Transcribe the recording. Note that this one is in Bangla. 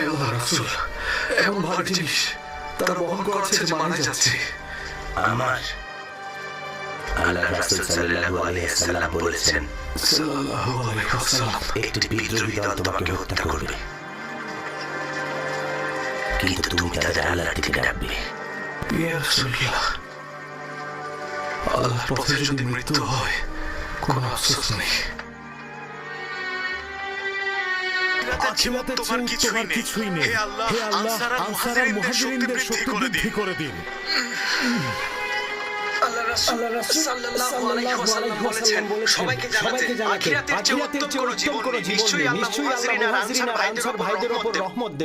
আল্লাহর রাসূল, এমন ভারী জিনিস তারা বহন করাচ্ছে যে মারা যাচ্ছে। আমার আল্লাহ রাসূল সাল্লাল্লাহু আলাইহি ওয়াসাল্লাম বলেছেন, সাল্লাল্লাহু আলাইহি ওয়াসাল্লাম, একটি বিদ্রোহী দল তোমাকে হত্যা করবে, কিন্তু তুমি তাদের আল্লাহর দিকে ডাকবে। ইয়া রাসূলুল্লাহ, আল্লাহর পথে যদি মৃত্যু হয় কোনো আফসোস নেই। আখিরাতে তোমার কিছুই নেই। হে আল্লাহ, আনসার আর মুহাজিরিনদের শক্তি বৃদ্ধি করে দিন। আল্লাহ রাসূল সাল্লাল্লাহু আলাইহি ওয়াসাল্লাম বলেছেন, সবাইকে জানাতে আখিরাতের চেয়ে উত্তম কোনো জীবন নেই। নিশ্চয়ই আল্লাহ মুহাজিরিন আর আনসার ভাইদের উপর রহমত দেবেন।